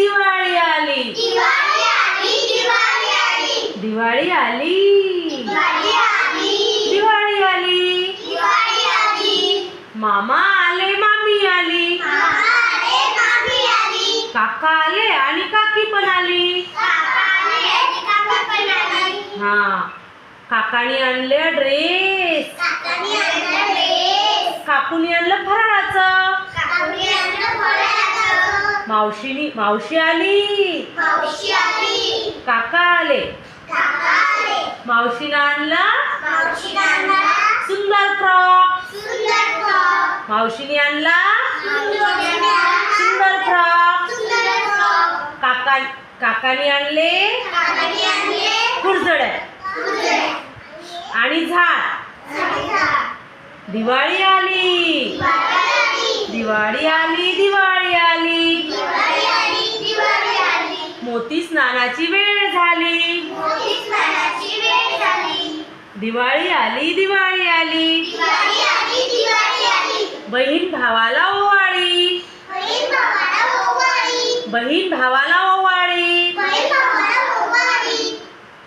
दिवाळी आली, दिवाळी आली, दिवाळी आली, दिवाळी आली, दिवाळी आली, दिवाळी आली, दिवाळी आली, मामा आले मामी आली, मामा आले, मामी आली, काका आले आणि काकी पण आली. काका आले, काका पण आली, हा, काकानी आणले ड्रेस, काकांनी आणला ड्रेस, काकूनी आणलं फराळाचं, काकांनी आणलं फराळाचं, मावशी आली, मावशी आली, काका आले, काका आले, मावशीनं आणला मावशीने आणला सुंदर फ्रॉक, सुंदर फ्रॉक, मावशीने आणला मावशीने आणला सुंदर फ्रॉक, सुंदर फ्रॉक, काकाने आणले काकांनी आणले फुलझड्या फुले, आणि झाड. दिवाळी आली, दिवाळी आली, दिवाळी आली, दिवाळी आली, दिवाळी आली, मोती स्नानाची वेळ झाली. मोठी स्नानाची वेळ झाली, दिवाळी आली, दिवाळी आली, दिवाळी आली, दिवाळी आली, बहीण भावाला ओवाळी, बहीण भावाला ओवाळी, बहीण भावाला ओवाळी,